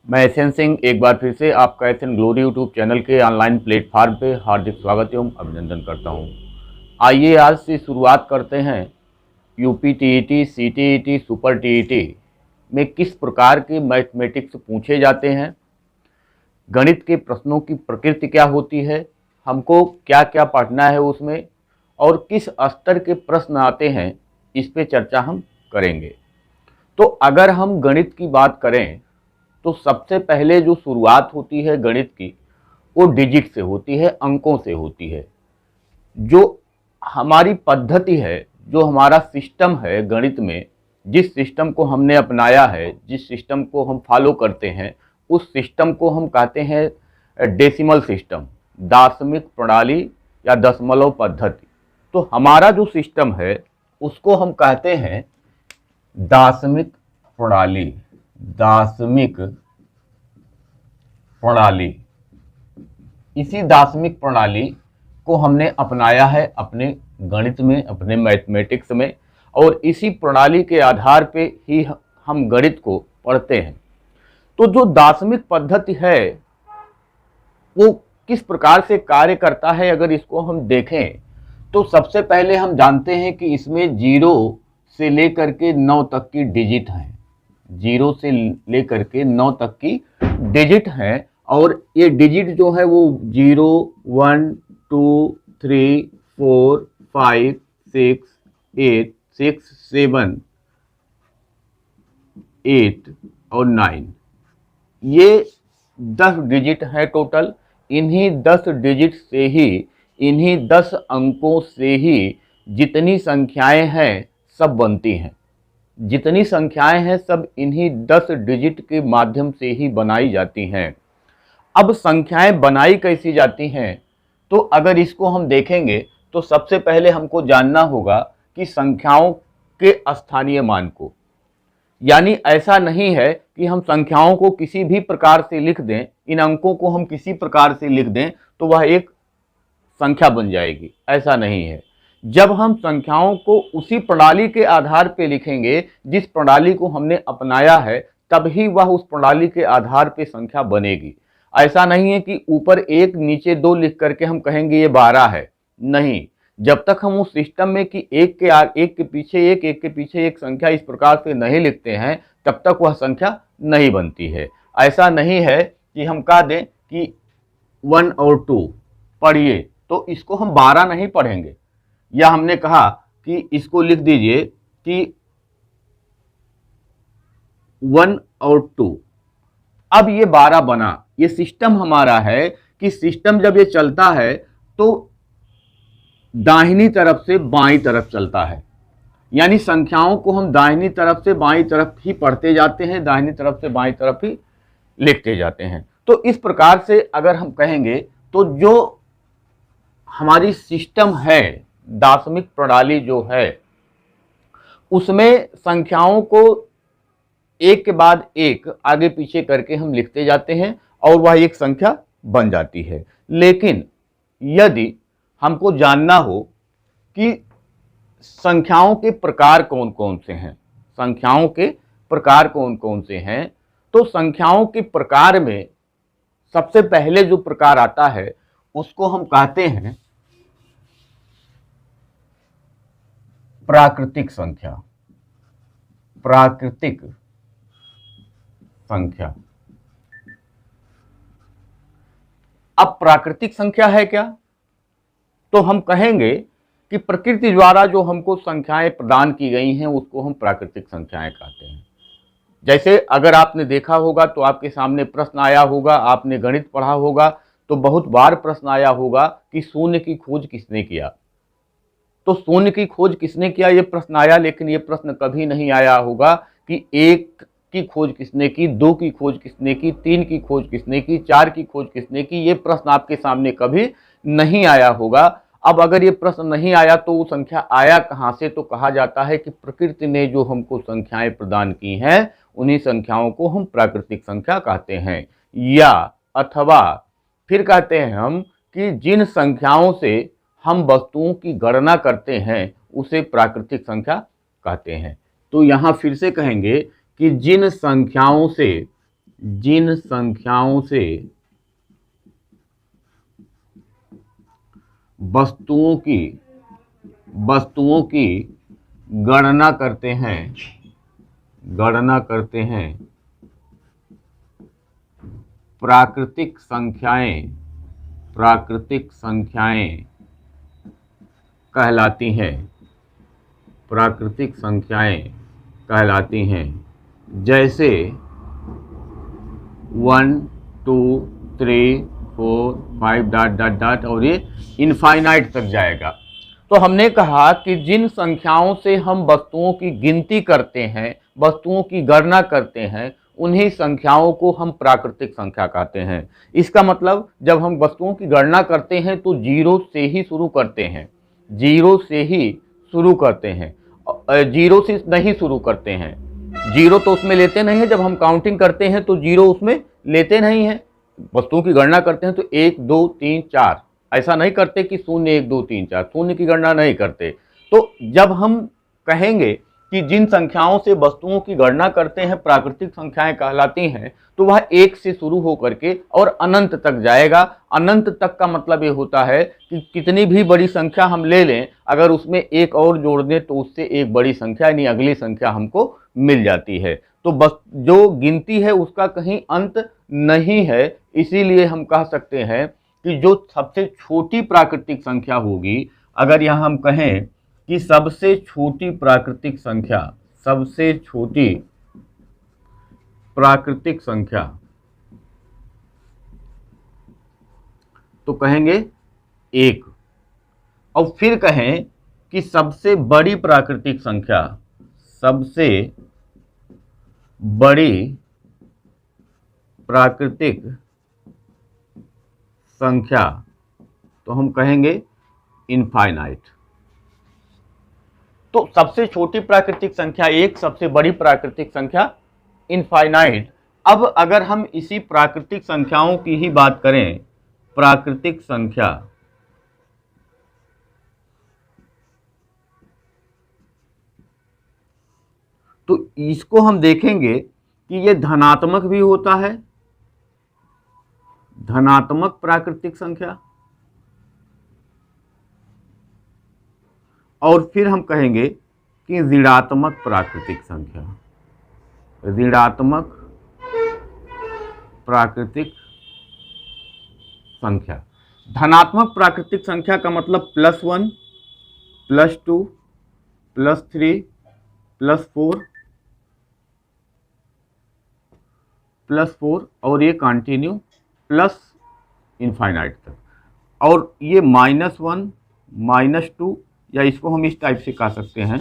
मैं एसएन सिंह एक बार फिर से आपका एसएन ग्लोरी यूट्यूब चैनल के ऑनलाइन प्लेटफार्म पे हार्दिक स्वागत एवं अभिनंदन करता हूं। आइए आज से शुरुआत करते हैं UP TET, CTET, super TET में किस प्रकार के मैथमेटिक्स पूछे जाते हैं, गणित के प्रश्नों की प्रकृति क्या होती है, हमको क्या क्या पढ़ना है उसमें और किस स्तर के प्रश्न आते हैं, इस पे चर्चा हम करेंगे। तो अगर हम गणित की बात करें तो सबसे पहले जो शुरुआत होती है गणित की वो डिजिट से होती है, अंकों से होती है। जो हमारी पद्धति है, जो हमारा सिस्टम है गणित में, जिस सिस्टम को हमने अपनाया है, जिस सिस्टम को हम फॉलो करते हैं, उस सिस्टम को हम कहते हैं डेसिमल सिस्टम, दशमिक प्रणाली या दशमलव पद्धति। तो हमारा जो सिस्टम है उसको हम कहते हैं दार्शनिक प्रणाली, दार्शनिक प्रणाली। इसी दार्शनिक प्रणाली को हमने अपनाया है अपने गणित में, अपने मैथमेटिक्स में, और इसी प्रणाली के आधार पे ही हम गणित को पढ़ते हैं। तो जो दार्शनिक पद्धति है वो किस प्रकार से कार्य करता है, अगर इसको हम देखें तो सबसे पहले हम जानते हैं कि इसमें 0 से लेकर के 9 तक की डिजिट हैं, 0 से लेकर के 9 तक की डिजिट हैं। और ये डिजिट जो है वो 0, 1, 2, 3, 4, 5, 6, 8, 6, 7, 8 और 9, ये 10 डिजिट है टोटल। इन्हीं 10 डिजिट से ही, इन्हीं 10 अंकों से ही जितनी संख्याएं हैं सब बनती हैं। जितनी संख्याएं हैं सब इन्हीं 10 डिजिट के माध्यम से ही बनाई जाती हैं। अब संख्याएं बनाई कैसी जाती हैं, तो अगर इसको हम देखेंगे तो सबसे पहले हमको जानना होगा कि संख्याओं के स्थानीय मान को, यानी ऐसा नहीं है कि हम संख्याओं को किसी भी प्रकार से लिख दें, इन अंकों को हम किसी प्रकार से लिख दें तो वह एक संख्या बन जाएगी, ऐसा नहीं है। जब हम संख्याओं को उसी प्रणाली के आधार पर लिखेंगे जिस प्रणाली को हमने अपनाया है, तभी वह उस प्रणाली के आधार पर संख्या बनेगी। ऐसा नहीं है कि ऊपर 1 नीचे 2 लिख करके हम कहेंगे ये 12 है, नहीं। जब तक हम उस सिस्टम में कि एक के पीछे एक, एक के पीछे एक संख्या इस प्रकार से नहीं लिखते हैं, तब तक वह संख्या नहीं बनती है। ऐसा नहीं है कि हम कह दें कि 1 और 2 पढ़िए, तो इसको हम 12 नहीं पढ़ेंगे, या हमने कहा कि इसको लिख दीजिए कि 1 और 2, अब ये 12 बना। ये सिस्टम हमारा है कि सिस्टम जब ये चलता है तो दाहिनी तरफ से बाईं तरफ चलता है, यानी संख्याओं को हम दाहिनी तरफ से बाईं तरफ ही पढ़ते जाते हैं, दाहिनी तरफ से बाईं तरफ ही लिखते जाते हैं। तो इस प्रकार से अगर हम कहेंगे तो जो हमारी सिस्टम है, दार्शनिक प्रणाली जो है, उसमें संख्याओं को एक के बाद एक आगे पीछे करके हम लिखते जाते हैं और वह एक संख्या बन जाती है। लेकिन यदि हमको जानना हो कि संख्याओं के प्रकार कौन कौन से हैं, संख्याओं के प्रकार कौन कौन से हैं, तो संख्याओं के प्रकार में सबसे पहले जो प्रकार आता है उसको हम कहते हैं प्राकृतिक संख्या। प्राकृतिक संख्या। अब प्राकृतिक संख्या है क्या, तो हम कहेंगे कि प्रकृति द्वारा जो हमको संख्याएं प्रदान की गई हैं उसको हम प्राकृतिक संख्याएं कहते हैं। जैसे अगर आपने देखा होगा तो आपके सामने प्रश्न आया होगा, आपने गणित पढ़ा होगा तो बहुत बार प्रश्न आया होगा कि शून्य की खोज किसने किया। तो शून्य की खोज किसने किया ये प्रश्न आया, लेकिन ये प्रश्न कभी नहीं आया होगा कि 1 की खोज किसने की, 2 की खोज किसने की, 3 की खोज किसने की, 4 की खोज किसने की। ये प्रश्न आपके सामने कभी नहीं आया होगा। अब अगर ये प्रश्न नहीं आया तो वो संख्या आया कहाँ से, तो कहा जाता है कि प्रकृति ने जो हमको संख्याएं प्रदान की हैं उन्हीं संख्याओं को हम प्राकृतिक संख्या कहते हैं। या अथवा फिर कहते हैं हम कि जिन संख्याओं से हम वस्तुओं की गणना करते हैं उसे प्राकृतिक संख्या कहते हैं। तो यहाँ फिर से कहेंगे कि जिन संख्याओं से, जिन संख्याओं से वस्तुओं की गणना करते हैं प्राकृतिक संख्याएं कहलाती हैं। जैसे 1 2 3 4 5 डॉट डॉट डॉट और ये इनफाइनाइट तक जाएगा। तो हमने कहा कि जिन संख्याओं से हम वस्तुओं की गिनती करते हैं, वस्तुओं की गणना करते हैं, उन्हीं संख्याओं को हम प्राकृतिक संख्या कहते हैं। इसका मतलब जब हम वस्तुओं की गणना करते हैं तो जीरो से ही शुरू करते हैं, जीरो से नहीं शुरू करते हैं। जीरो तो उसमें लेते नहीं है, जब हम काउंटिंग करते हैं तो जीरो उसमें लेते नहीं हैं। वस्तुओं की गणना करते हैं तो 1 2 3 4 ऐसा नहीं करते कि 0 1 2 3 4, शून्य की गणना नहीं करते। तो जब हम कहेंगे कि जिन संख्याओं से वस्तुओं की गणना करते हैं प्राकृतिक संख्याएं कहलाती हैं, तो वह 1 से शुरू होकर के और अनंत तक जाएगा। अनंत तक का मतलब ये होता है कि कितनी भी बड़ी संख्या हम ले लें, अगर उसमें एक और जोड़ दें तो उससे एक बड़ी संख्या यानी अगली संख्या हमको मिल जाती है। तो बस जो गिनती है उसका कहीं अंत नहीं है। इसीलिए हम कह सकते हैं कि जो सबसे छोटी प्राकृतिक संख्या होगी, अगर यहाँ हम कहें कि सबसे छोटी प्राकृतिक संख्या तो कहेंगे 1। और फिर कहें कि सबसे बड़ी प्राकृतिक संख्या तो हम कहेंगे इनफाइनाइट। तो सबसे छोटी प्राकृतिक संख्या 1, सबसे बड़ी प्राकृतिक संख्या इनफाइनाइट। अब अगर हम इसी प्राकृतिक संख्याओं की ही बात करें, प्राकृतिक संख्या तो इसको हम देखेंगे कि ये धनात्मक भी होता है, धनात्मक प्राकृतिक संख्या, और फिर हम कहेंगे कि ऋणात्मक प्राकृतिक संख्या। धनात्मक प्राकृतिक संख्या का मतलब +1 +2 +3 +4 और ये कंटिन्यू प्लस इनफाइनाइट तक। और ये -1 -2 या इसको हम इस टाइप से कह सकते हैं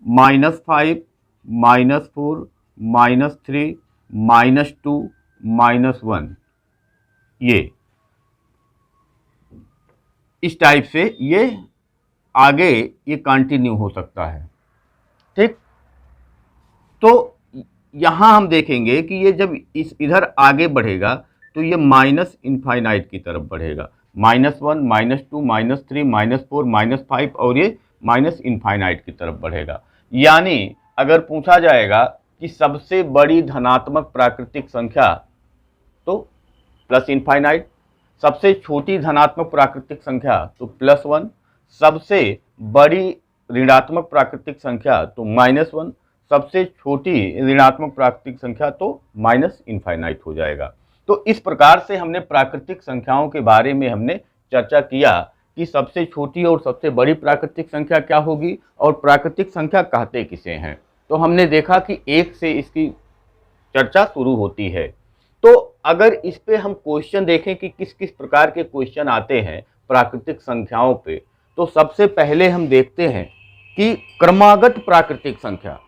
-5 -4 -3 -2 -1, ये इस टाइप से ये आगे ये कंटिन्यू हो सकता है। ठीक, तो यहां हम देखेंगे कि ये जब इधर आगे बढ़ेगा तो ये माइनस इनफाइनाइट की तरफ बढ़ेगा, -1 -2 -3 -4 -5 और ये माइनस इनफाइनाइट की तरफ बढ़ेगा। यानी अगर पूछा जाएगा कि सबसे बड़ी धनात्मक प्राकृतिक संख्या तो प्लस इनफाइनाइट, सबसे छोटी धनात्मक प्राकृतिक संख्या तो +1, सबसे बड़ी ऋणात्मक प्राकृतिक संख्या तो -1, सबसे छोटी ऋणात्मक प्राकृतिक संख्या तो माइनस इनफाइनाइट हो जाएगा। तो इस प्रकार से हमने प्राकृतिक संख्याओं के बारे में हमने चर्चा किया कि सबसे छोटी और सबसे बड़ी प्राकृतिक संख्या क्या होगी और प्राकृतिक संख्या कहते किसे हैं। तो हमने देखा कि 1 से इसकी चर्चा शुरू होती है। तो अगर इस पे हम क्वेश्चन देखें कि किस किस प्रकार के क्वेश्चन आते हैं प्राकृतिक संख्याओं पे, तो सबसे पहले हम देखते हैं कि क्रमागत प्राकृतिक संख्या।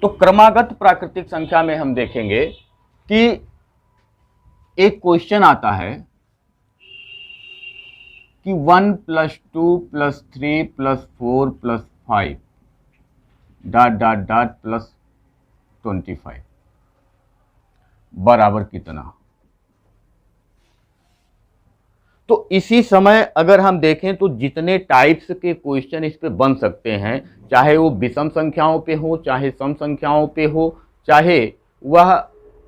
तो क्रमागत प्राकृतिक संख्या में हम देखेंगे कि एक क्वेश्चन आता है कि 1 +2 +3 +4 +5 +25 बराबर कितना। तो इसी समय अगर हम देखें तो जितने टाइप्स के क्वेश्चन इस पे बन सकते हैं, चाहे वो विषम संख्याओं पे हो, चाहे सम संख्याओं पे हो, चाहे वह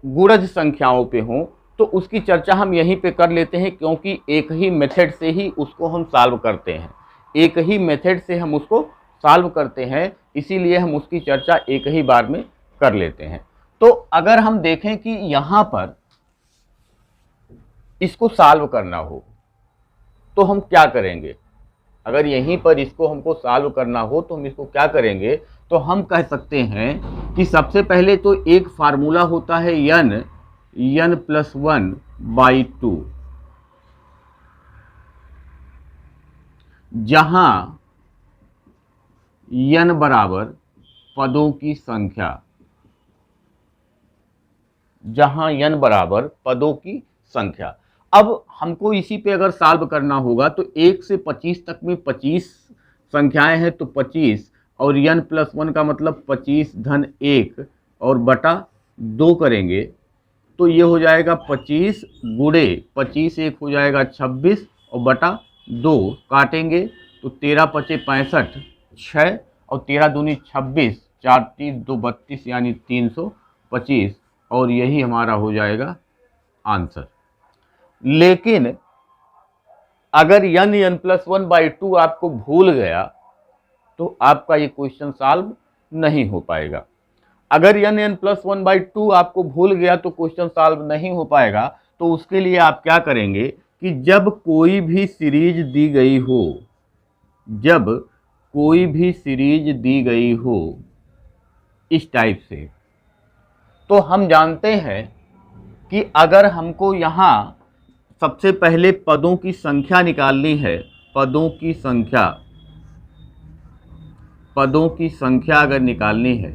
गुणज संख्याओं पे हो, तो उसकी चर्चा हम यहीं पे कर लेते हैं, क्योंकि एक ही मेथड से ही उसको हम सॉल्व करते हैं, एक ही मेथड से हम उसको सॉल्व करते हैं, इसीलिए हम उसकी चर्चा एक ही बार में कर लेते हैं। तो अगर हम देखें कि यहाँ पर इसको सॉल्व करना हो तो हम क्या करेंगे, अगर यहीं पर इसको हमको सॉल्व करना हो तो हम इसको क्या करेंगे, तो हम कह सकते हैं कि सबसे पहले तो एक फार्मूला होता है n प्लस 1/2, जहां n बराबर पदों की संख्या, जहां n बराबर पदों की संख्या। अब हमको इसी पे अगर सॉल्व करना होगा तो 1 से 25 तक में 25 संख्याएं हैं, तो 25 और n प्लस 1 का मतलब 25 धन 1 और बटा 2 करेंगे तो ये हो जाएगा 25 गुणे 25, एक हो जाएगा 26 और बटा 2 काटेंगे तो 13 पचे 65, 6 और 13 दूनी 26, 4 3 2 32 यानी 325, और यही हमारा हो जाएगा आंसर। लेकिन अगर n प्लस 1/2 आपको भूल गया तो आपका ये क्वेश्चन सॉल्व नहीं हो पाएगा। अगर n प्लस 1/2 आपको भूल गया तो क्वेश्चन सॉल्व नहीं हो पाएगा। तो उसके लिए आप क्या करेंगे कि जब कोई भी सीरीज दी गई हो, जब कोई भी सीरीज दी गई हो इस टाइप से, तो हम जानते हैं कि अगर हमको यहाँ सबसे पहले पदों की संख्या निकालनी है, पदों की संख्या, पदों की संख्या अगर निकालनी है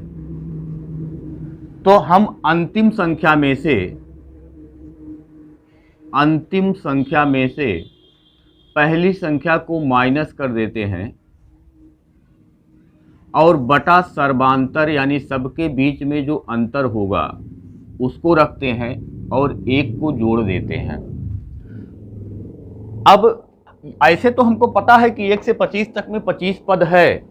तो हम अंतिम संख्या में से पहली संख्या को माइनस कर देते हैं और बटा सर्वांतर यानी सबके बीच में जो अंतर होगा उसको रखते हैं और एक को जोड़ देते हैं। अब ऐसे तो हमको पता है कि 1 से 25 तक में 25 पद है,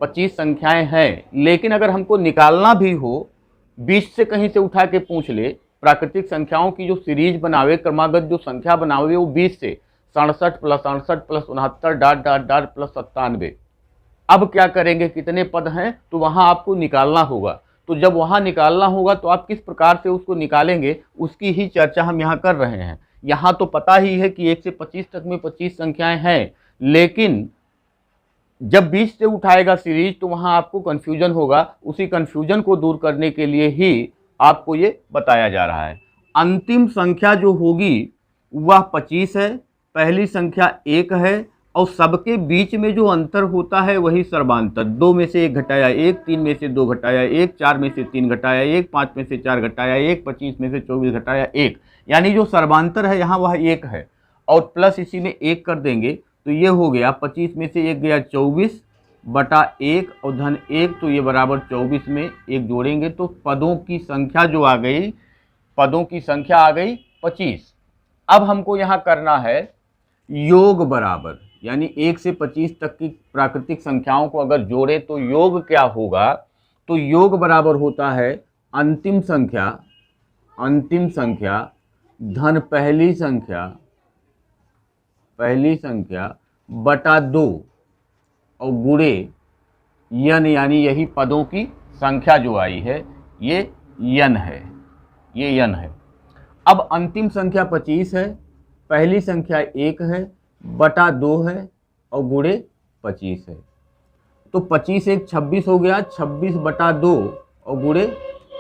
25 संख्याएं हैं, लेकिन अगर हमको निकालना भी हो, बीच से कहीं से उठा के पूछ ले, प्राकृतिक संख्याओं की जो सीरीज बनावे, क्रमागत जो संख्या बनावे वो 20 से 67 plus 68 plus 69 dot dot dot plus 97। अब क्या करेंगे, कितने पद हैं, तो वहां आपको निकालना होगा। तो जब वहां निकालना होगा तो आप किस प्रकार से उसको निकालेंगे उसकी ही चर्चा हम यहाँ कर रहे हैं। यहाँ तो पता ही है कि 1 से 25 तक में 25 संख्याएं हैं, लेकिन जब 20 से उठाएगा सीरीज तो वहां आपको कंफ्यूजन होगा। उसी कंफ्यूजन को दूर करने के लिए ही आपको ये बताया जा रहा है। अंतिम संख्या जो होगी वह 25 है, पहली संख्या 1 है और सबके बीच में जो अंतर होता है वही सर्वांतर। 2 में से 1 घटाया 1, 3 में से 2 घटाया 1, 4 में से 3 घटाया 1, 5 में से 4 घटाया 1, 25 में से 24 घटाया 1, यानी जो सर्वांतर है यहाँ वह 1 है। और प्लस इसी में 1 कर देंगे तो ये हो गया 25 में से 1 गया 24 बटा 1 और धन 1, तो ये बराबर 24 में 1 जोड़ेंगे तो पदों की संख्या जो आ गई, पदों की संख्या आ गई 25। अब हमको यहाँ करना है योग बराबर, यानी 1 से 25 तक की प्राकृतिक संख्याओं को अगर जोड़े तो योग क्या होगा, तो योग बराबर होता है अंतिम संख्या धन पहली संख्या बटा 2 और गुणे n, यानी यही पदों की संख्या जो आई है ये n है, ये n है। अब अंतिम संख्या 25 है, पहली संख्या 1 है, बटा 2 है और गुणे 25 है, तो 25 एक 26 हो गया, 26 बटा 2 और गुणे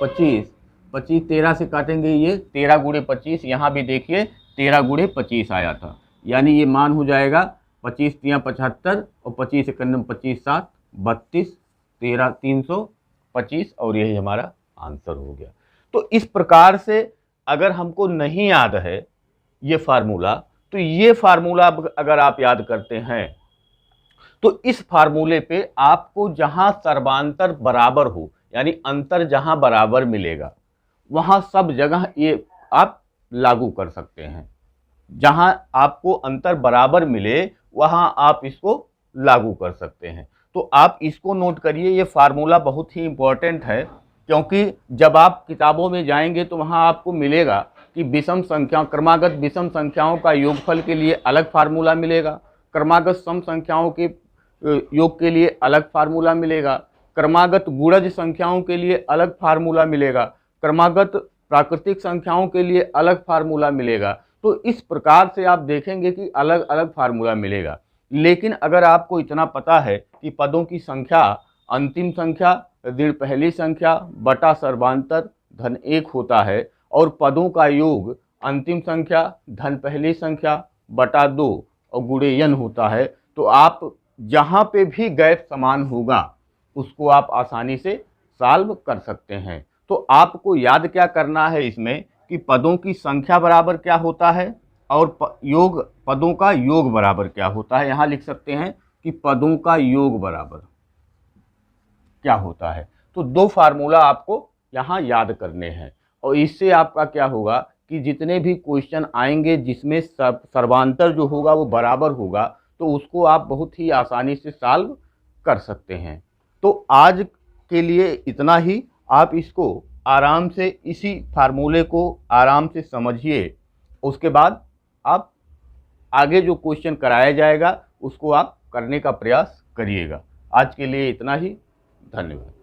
25, 25 13 से काटेंगे, ये 13 गुणे 25, यहाँ भी देखिए 13 गुणे 25 आया था, यानी ये मान हो जाएगा 25 3 75 और 25 1 25 7 32 13 325 और यही हमारा आंसर हो गया। तो इस प्रकार से अगर हमको नहीं याद है ये फार्मूला, तो ये फार्मूला अगर आप याद करते हैं तो इस फार्मूले पे आपको जहां सर्वांतर बराबर हो, यानी अंतर जहां बराबर मिलेगा, वहां सब जगह ये आप लागू कर सकते हैं। जहां आपको अंतर बराबर मिले वहां आप इसको लागू कर सकते हैं। तो आप इसको नोट करिए, ये फार्मूला बहुत ही इंपॉर्टेंट है, क्योंकि जब आप किताबों में जाएंगे तो वहां आपको मिलेगा कि विषम संख्या, क्रमागत विषम संख्याओं का योगफल के लिए अलग फार्मूला मिलेगा, क्रमागत सम संख्याओं के योग के लिए अलग फार्मूला मिलेगा, क्रमागत गुणज संख्याओं के लिए अलग फार्मूला मिलेगा, क्रमागत प्राकृतिक संख्याओं के लिए अलग फार्मूला मिलेगा। तो इस प्रकार से आप देखेंगे कि अलग अलग फार्मूला मिलेगा। लेकिन अगर आपको इतना पता है कि पदों की संख्या अंतिम संख्या ऋण पहली संख्या बटा सर्वांतर धन 1 होता है और पदों का योग अंतिम संख्या धन पहली संख्या बटा 2 और गुणे n होता है, तो आप जहाँ पे भी गैप समान होगा उसको आप आसानी से सॉल्व कर सकते हैं। तो आपको याद क्या करना है इसमें कि पदों की संख्या बराबर क्या होता है और योग पदों का योग बराबर क्या होता है। यहाँ लिख सकते हैं कि पदों का योग बराबर क्या होता है। तो दो फार्मूला आपको यहाँ याद करने हैं और इससे आपका क्या होगा कि जितने भी क्वेश्चन आएंगे जिसमें सर्वांतर जो होगा वो बराबर होगा तो उसको आप बहुत ही आसानी से सॉल्व कर सकते हैं। तो आज के लिए इतना ही। आप इसको आराम से इसी फार्मूले को आराम से समझिए, उसके बाद आप आगे जो क्वेश्चन कराया जाएगा उसको आप करने का प्रयास करिएगा। आज के लिए इतना ही। धन्यवाद।